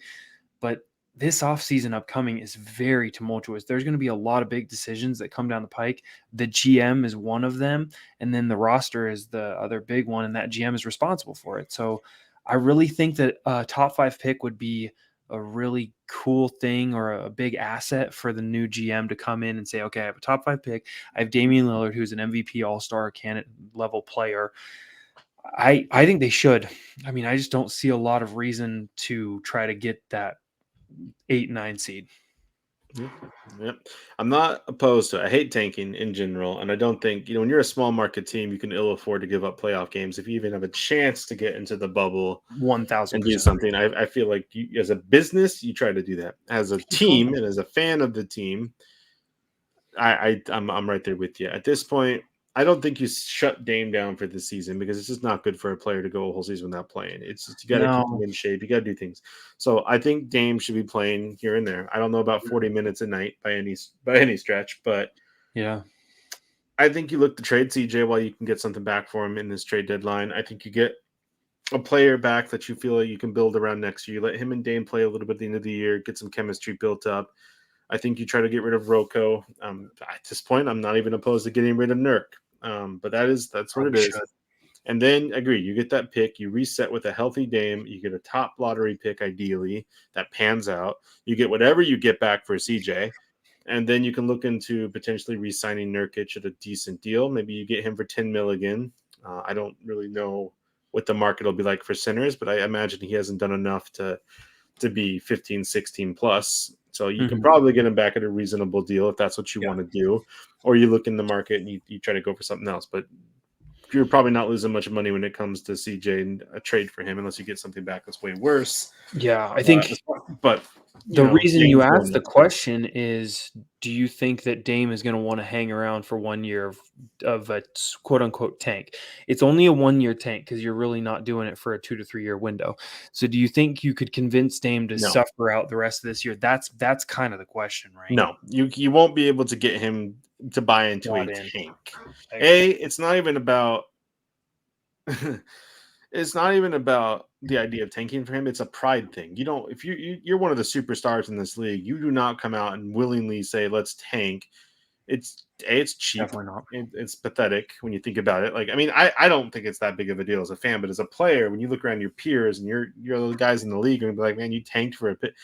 But this offseason upcoming is very tumultuous. There's going to be a lot of big decisions that come down the pike. The GM is one of them, and then the roster is the other big one, and that GM is responsible for it. So I really think that a top 5 pick would be a really cool thing or a big asset for the new GM to come in and say, okay, I have a top 5 pick. I have Damian Lillard, who's an MVP All-Star candidate level player. I think they should. I mean, I just don't see a lot of reason to try to get that 8, 9 seed. Yep. Yep. I'm not opposed to it. I hate tanking in general. And I don't think, when you're a small market team, you can ill afford to give up playoff games if you even have a chance to get into the bubble and do 1000% agree. something. I feel like as a business, you try to do that. As a team Totally. and as a fan of the team, I'm right there with you. At this point, I don't think you shut Dame down for this season because it's just not good for a player to go a whole season without playing. It's just, you got to keep him No. in shape. You got to do things. So I think Dame should be playing here and there. I don't know about 40 minutes a night by any stretch, but Yeah. I think you look to trade CJ while you can get something back for him in this trade deadline. I think you get a player back that you feel like you can build around next year. You let him and Dame play a little bit at the end of the year, get some chemistry built up. I think you try to get rid of Rocco. At this point, I'm not even opposed to getting rid of Nurk. But that's what it Probably is. should. And then agree, you get that pick, you reset with a healthy Dame, you get a top lottery pick ideally that pans out. You get whatever you get back for CJ, and then you can look into potentially re-signing Nurkic at a decent deal. Maybe you get him for 10 mil again. I don't really know what the market will be like for centers, but I imagine he hasn't done enough to be 15, 16 plus. So you can Mhm. probably get him back at a reasonable deal if that's what you Yeah. want to do. Or you look in the market and you try to go for something else. But you're probably not losing much money when it comes to CJ and a trade for him unless you get something back that's way worse. Yeah. I think But, the reason you Dame's going asked the next year. question is, do you think that Dame is going to want to hang around for 1 year of a quote unquote tank? It's only a 1 year tank because you're really not doing it for a 2 to 3 year window. So do you think you could convince Dame to No, suffer out the rest of this year? That's kind of the question, right? no. You won't be able to get him to buy into a Bought in. tank. I agree. It's not even about it's not even about the idea of tanking for him. It's a pride thing. You don't if you're one of the superstars in this league, you do not come out and willingly say let's tank. It's cheap. Definitely not. It's pathetic when you think about it. Like I mean, I don't think it's that big of a deal as a fan, but as a player, when you look around your peers and you're the guys in the league and be like, man, you tanked for a bit.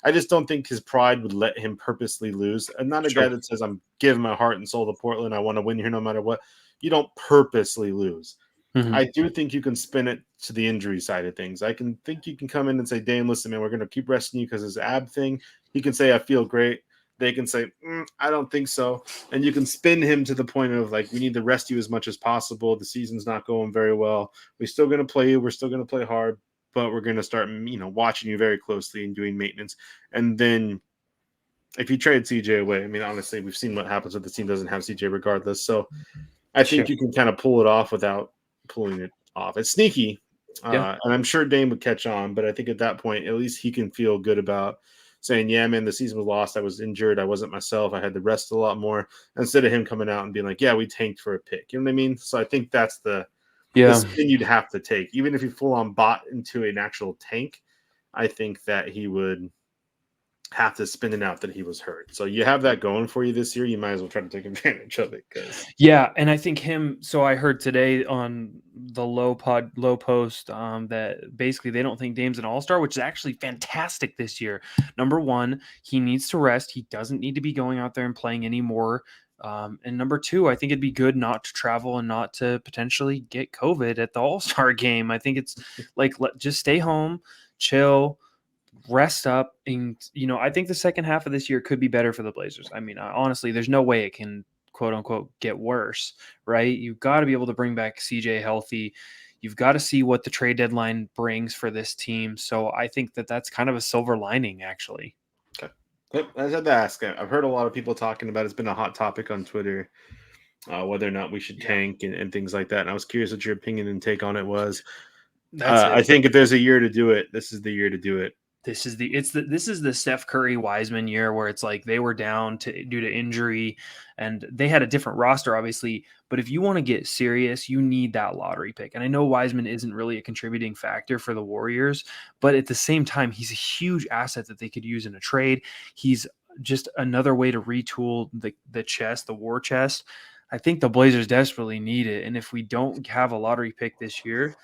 I just don't think his pride would let him purposely lose. I'm not a guy Sure. that says I'm giving my heart and soul to Portland. I want to win here no matter what. You don't purposely lose. Mhm. I do think you can spin it to the injury side of things. I can think you can come in and say, Dame, listen, man, we're going to keep resting you because his ab thing. He can say, I feel great. They can say, I don't think so. And you can spin him to the point of like, we need to rest you as much as possible. The season's not going very well. We're still going to play you. We're still going to play hard, but we're going to start, watching you very closely and doing maintenance. And then if you trade CJ away, I mean, honestly, we've seen what happens if the team doesn't have CJ regardless. So I Sure. think you can kind of pull it off without pulling it off. It's sneaky, Yeah. and I'm sure Dame would catch on, but I think at that point, at least he can feel good about saying, "Yeah, man, the season was lost. I was injured. I wasn't myself. I had to rest a lot more." Instead of him coming out and being like, "Yeah, we tanked for a pick." You know what I mean? So I think that's the Yeah. spin you'd have to take, even if you full on bought into an actual tank. I think that he would have to spin it out that he was hurt. So you have that going for you this year. You might as well try to take advantage of it because Yeah, and I think so I heard today on the low post that basically they don't think Dame's an all-star, which is actually fantastic this year. Number one, he needs to rest. He doesn't need to be going out there and playing anymore. And number two, I think it'd be good not to travel and not to potentially get COVID at the All-Star game. I think it's like just stay home, chill, rest up, and I think the second half of this year could be better for the Blazers. I mean, honestly, there's no way it can quote unquote get worse, right? You've got to be able to bring back CJ healthy. You've got to see what the trade deadline brings for this team. So I think that that's kind of a silver lining, actually. okay. Yep, I just had to ask. I've heard a lot of people talking about it. It's been a hot topic on Twitter, whether or not we should Yeah, tank and things like that. And I was curious what your opinion and take on it was. that's it. I think if there's a year to do it, this is the year to do it. This is the Steph Curry Wiseman year where it's like they were down due to injury and they had a different roster obviously, but if you want to get serious, you need that lottery pick. And I know Wiseman isn't really a contributing factor for the Warriors, but at the same time he's a huge asset that they could use in a trade. He's just another way to retool the war chest. I think the Blazers desperately need it, and if we don't have a lottery pick this year,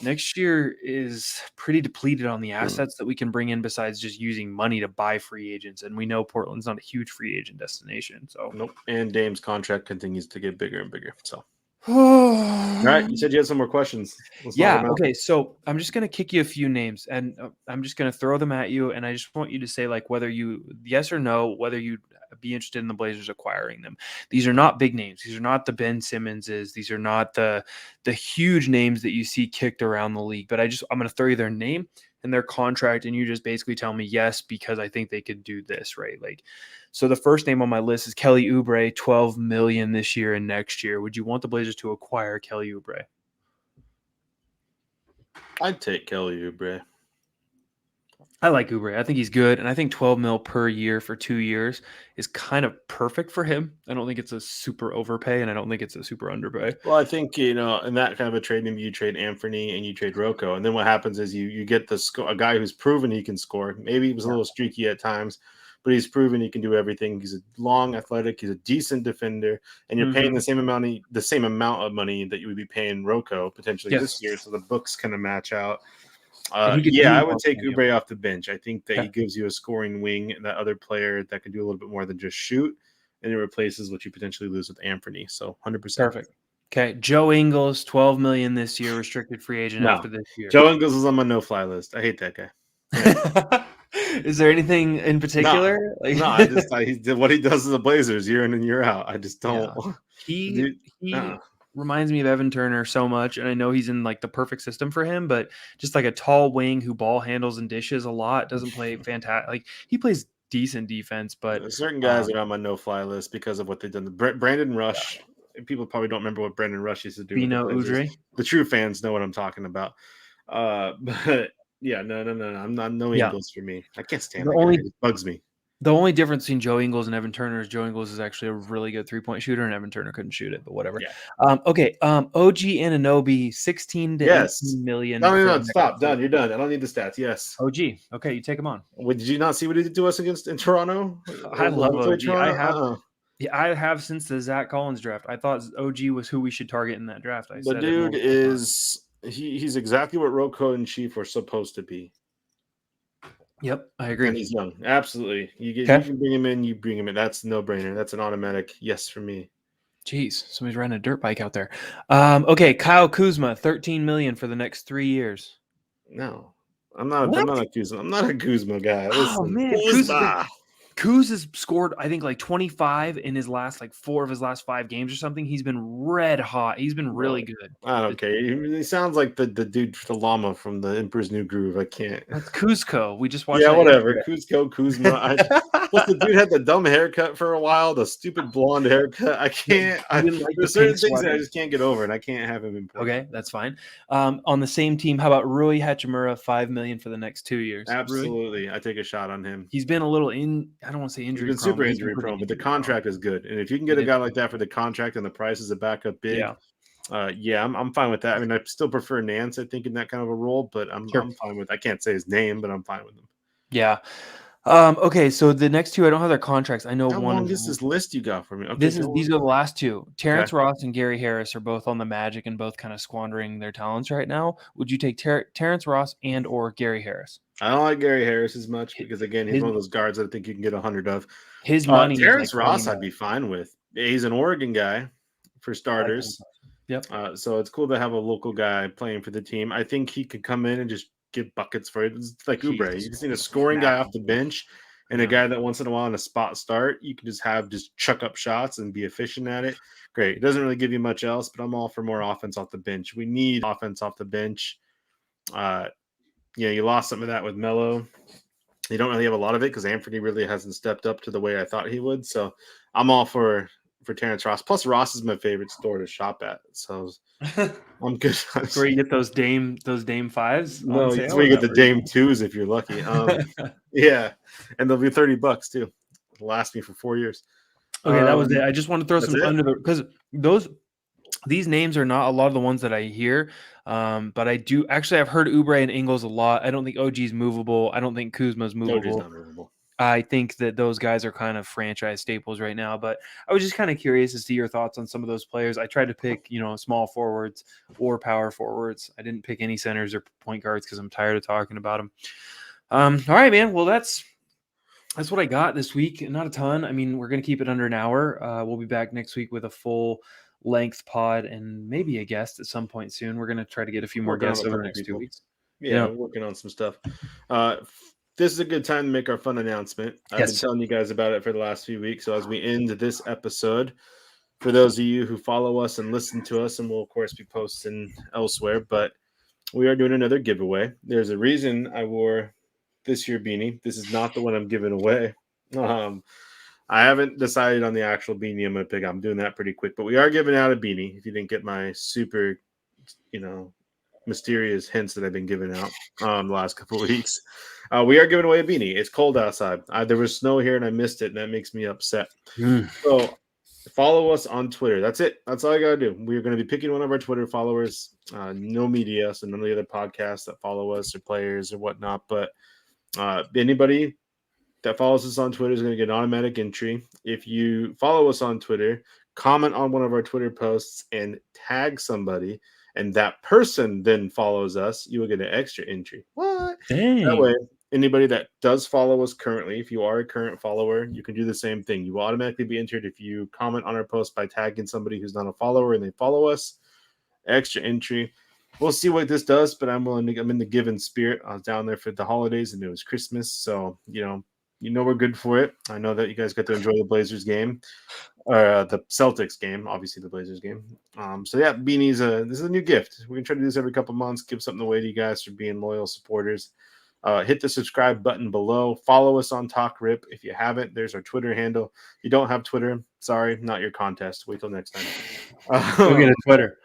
next year is pretty depleted on the assets that we can bring in besides just using money to buy free agents. And we know Portland's not a huge free agent destination. So, Nope. And Dame's contract continues to get bigger and bigger. So, all right. You yeah. said you had some more questions. Let's knock them out. Okay. So I'm just going to kick you a few names and I'm just going to throw them at you. And I just want you to say, like, whether you, yes or no, whether you'd be interested in the Blazers acquiring them. These are not big names. These are not the Ben Simmonses. These are not the huge names that you see kicked around the league. But I'm going to throw you their name and their contract, and you just basically tell me yes because I think they could do this, right? Like, so the first name on my list is Kelly Ubrey, 12 million this year and next year. Would you want the Blazers to acquire Kelly Ubrey? I'd take Kelly Ubrey. I like Ubrey. I think he's good, and I think 12 mil per year for 2 years is kind of perfect for him. I don't think it's a super overpay, and I don't think it's a super underpay. Well, I think in that kind of a trade, maybe you trade Anthony and you trade Rocco, and then what happens is you get a guy who's proven he can score. Maybe he was a little streaky at times, but he's proven he can do everything. He's a long athletic, he's a decent defender, and you're paying Mm-hmm. the same amount of money that you would be paying Rocco potentially this Yes, year, so the books kind of match out. and he could Yeah, do I would more take for you. Ubrey off the bench. I think that he Okay. gives you a scoring wing, that other player that can do a little bit more than just shoot, and it replaces what you potentially lose with Anthony. So 100%. Perfect. Okay, Joe Ingles, 12 million this year, restricted free agent No, after this year. Joe Ingles is on my no-fly list. I hate that guy. Is there anything in No, particular? Like, no, he did what he does to the Blazers year in and year out. I just don't. yeah, he Dude, he reminds me of Evan Turner so much, and I know he's in like the perfect system for him, but just like a tall wing who ball handles and dishes a lot, doesn't play fantastic. Like he plays decent defense, but certain guys um, are on my no-fly list because of what they've done. Brandon Rush. People probably don't remember what Brandon Rush used to do with the Bino Blazers. Udry, The true fans know what I'm talking about. But yeah, no. I'm not no yeah. Ingles for me. I can't stand The that guy. only It bugs me. the only difference between Joe Ingles and Evan Turner is Joe Ingles is actually a really good 3-point shooter, and Evan Turner couldn't shoot it, but whatever. Yeah. Okay. OG Anunoby, 16 to Yes. 18 million No, for no, no. next Stop. year. Done. You're done. I don't need the stats. Yes. OG. Okay, you take him on. Did you not see what he did to us against in Toronto I when love we played OG. Toronto? Yeah, I have since the Zach Collins draft. I thought OG was who we should target in that draft. I The said it dude multiple times. is he's exactly what Rocco and Chief were supposed to be. Yep, I And agree. he's young. Absolutely. You Okay. can bring him in, you bring him in. That's a no-brainer. That's an automatic yes for me. Jeez, somebody's riding a dirt bike out there. Okay, Kyle Kuzma, 13 million for the next 3 years. No. I'm not What? a Kuzma. I'm not a Kuzma guy. Oh Listen, man, Kuzma. Kuz has scored, I think, like 25 in his last like 4 of his last 5 games or something. He's been red hot. He's been really No, good. I don't This care. year. He sounds like the dude, the llama from the Emperor's New Groove. I can't. That's Kuzco. We just watched Yeah, that whatever. yesterday. Kuzco, Kuzma. Plus, the dude had the dumb haircut for a while, the stupid blonde haircut. I can't. You didn't like the There's pink certain things that I sweater? just can't get over, and I can't have him in play. Okay, that's fine. On the same team, how about Rui Hatchimura, 5 million for the next 2 years? Rui, Absolutely, I take a shot on him. he's been a little I don't want to say He's injury been prone, super but he's been injury pretty prone, but the injury prone. contract is good. And if you can get It a is guy like good. that for the contract and the price is a backup big, Yeah, yeah, I'm fine with that. I mean, I still prefer Nance, I think, in that kind of a role, but sure. I'm fine with. I can't say his name, but I'm fine with him. Yeah. Okay, so the next two, I don't have their contracts. I know How one long is is this list you got for me? Okay, this is go these on. are the last two. Okay. Terrence Ross and Gary Harris are both on the Magic and both kind of squandering their talents right now. Would you take Terrence Ross and or Gary Harris? I don't like Gary Harris as much because again, he's His one of those guards that I think you can get 100 of. his money is like Terrence 20 Ross, I'd mil. be fine with. He's an Oregon guy for I like Terrence starters, Ross. Yep. so it's cool to have a local guy playing for the team. I think he could come in and just give buckets for it. It's like Ubrey. You He's just need a he's scoring guy off the massive. bench and a Yeah. guy that once in a while in a spot start, you can just chuck up shots and be efficient at it. Great. It doesn't really give you much else, but I'm all for more offense off the bench. We need offense off the bench. Uh, you lost some of that with Melo. You don't really have a lot of it because Anthony really hasn't stepped up to the way I thought he would. So I'm all for Terrence Ross. Plus, Ross is my favorite store to shop at. So I'm good. That's where you get those Dame fives on No, it's sale. where Is you get that the where you Dame twos if you're lucky. Yeah, and they'll be $30 too. It'll last me for 4 years. Okay, that was it. I Um, just want to throw that's some it. under the because these names are not a lot of the ones that I hear, but I do actually I've heard Ubrey and Ingles a lot. I don't think OG's movable. I don't think Kuzma's OG's movable. not movable. I think that those guys are kind of franchise staples right now. But I was just kind of curious to see your thoughts on some of those players. I tried to pick small forwards or power forwards. I didn't pick any centers or point guards because I'm tired of talking about them. All right, man. Well, that's what I got this week. Not a ton. I mean, we're going to keep it under an hour. We'll be back next week with a full length pod and maybe a guest at some point soon. We're going to try to get a few more Working on guests a over the couple next 2 people. weeks. Yeah, Yeah. we're working on some stuff. This is a good time to make our fun announcement. I've been Yes. telling you guys about it for the last few weeks. So as we end this episode, for those of you who follow us and listen to us, and we'll of course be posting elsewhere, but we are doing another giveaway. There's a reason I wore this year beanie. This is not the one I'm giving away. I haven't decided on the actual beanie I'm going to pick. I'm doing that pretty quick, but we are giving out a beanie. If you didn't get my super, mysterious hints that I've been giving out the last couple of weeks, we are giving away a beanie. It's cold outside. There was snow here and I missed it, and that makes me upset. So follow us on Twitter. That's it. That's all I got to do. We're going to be picking one of our Twitter followers. No media, so none of the other podcasts that follow us or players or whatnot. But anybody that follows us on Twitter is going to get an automatic entry. If you follow us on Twitter, comment on one of our Twitter posts and tag somebody, and that person then follows us, you will get an extra entry. What? That way, Dang. anybody that does follow us currently, if you are a current follower, you can do the same thing. You will automatically be entered if you comment on our post by tagging somebody who's not a follower and they follow us. Extra entry. We'll see what this does, but I'm in the given spirit. I was down there for the holidays and it was Christmas, so we're good for it. I know that you guys got to enjoy the Blazers game, or the Celtics game, obviously the Blazers game. So yeah, beanies. This is a new gift. We can try to do this every couple months. Give something away to you guys for being loyal supporters. Hit the subscribe button below. Follow us on Talk Rip if you haven't. There's our Twitter handle. If you don't have Twitter, sorry, not your contest. Wait till next time. Go get a Twitter.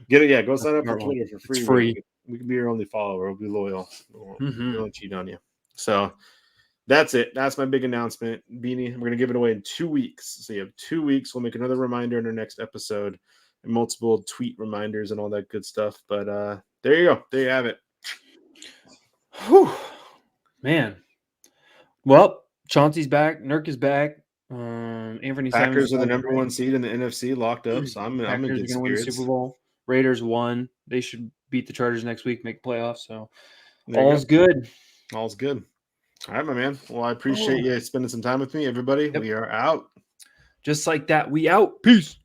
Get it? Yeah, go That's sign up for smart one. Twitter for It's free. free. We can be your only follower. We'll be loyal. We Mm-hmm. won't cheat on you. So that's it. That's my big announcement. Beanie, we're going to give it away in 2 weeks. So you have 2 weeks. We'll make another reminder in our next episode and multiple tweet reminders and all that good stuff. But there you go. There you have it. Whew. Man. Well, Chauncey's back. Nurk is back. Anthony Simons is Packers are the back number tonight. one seed in the NFC, locked up. So I'm in Packers are good going to win the Super spirits. Bowl. Raiders won. They should beat the Chargers next week, make playoffs. So There you all's go. good. All's good. All right, my man. Well, I appreciate Oh, you spending some time with me. Everybody, yep. we are out. Just like that, we out. Peace.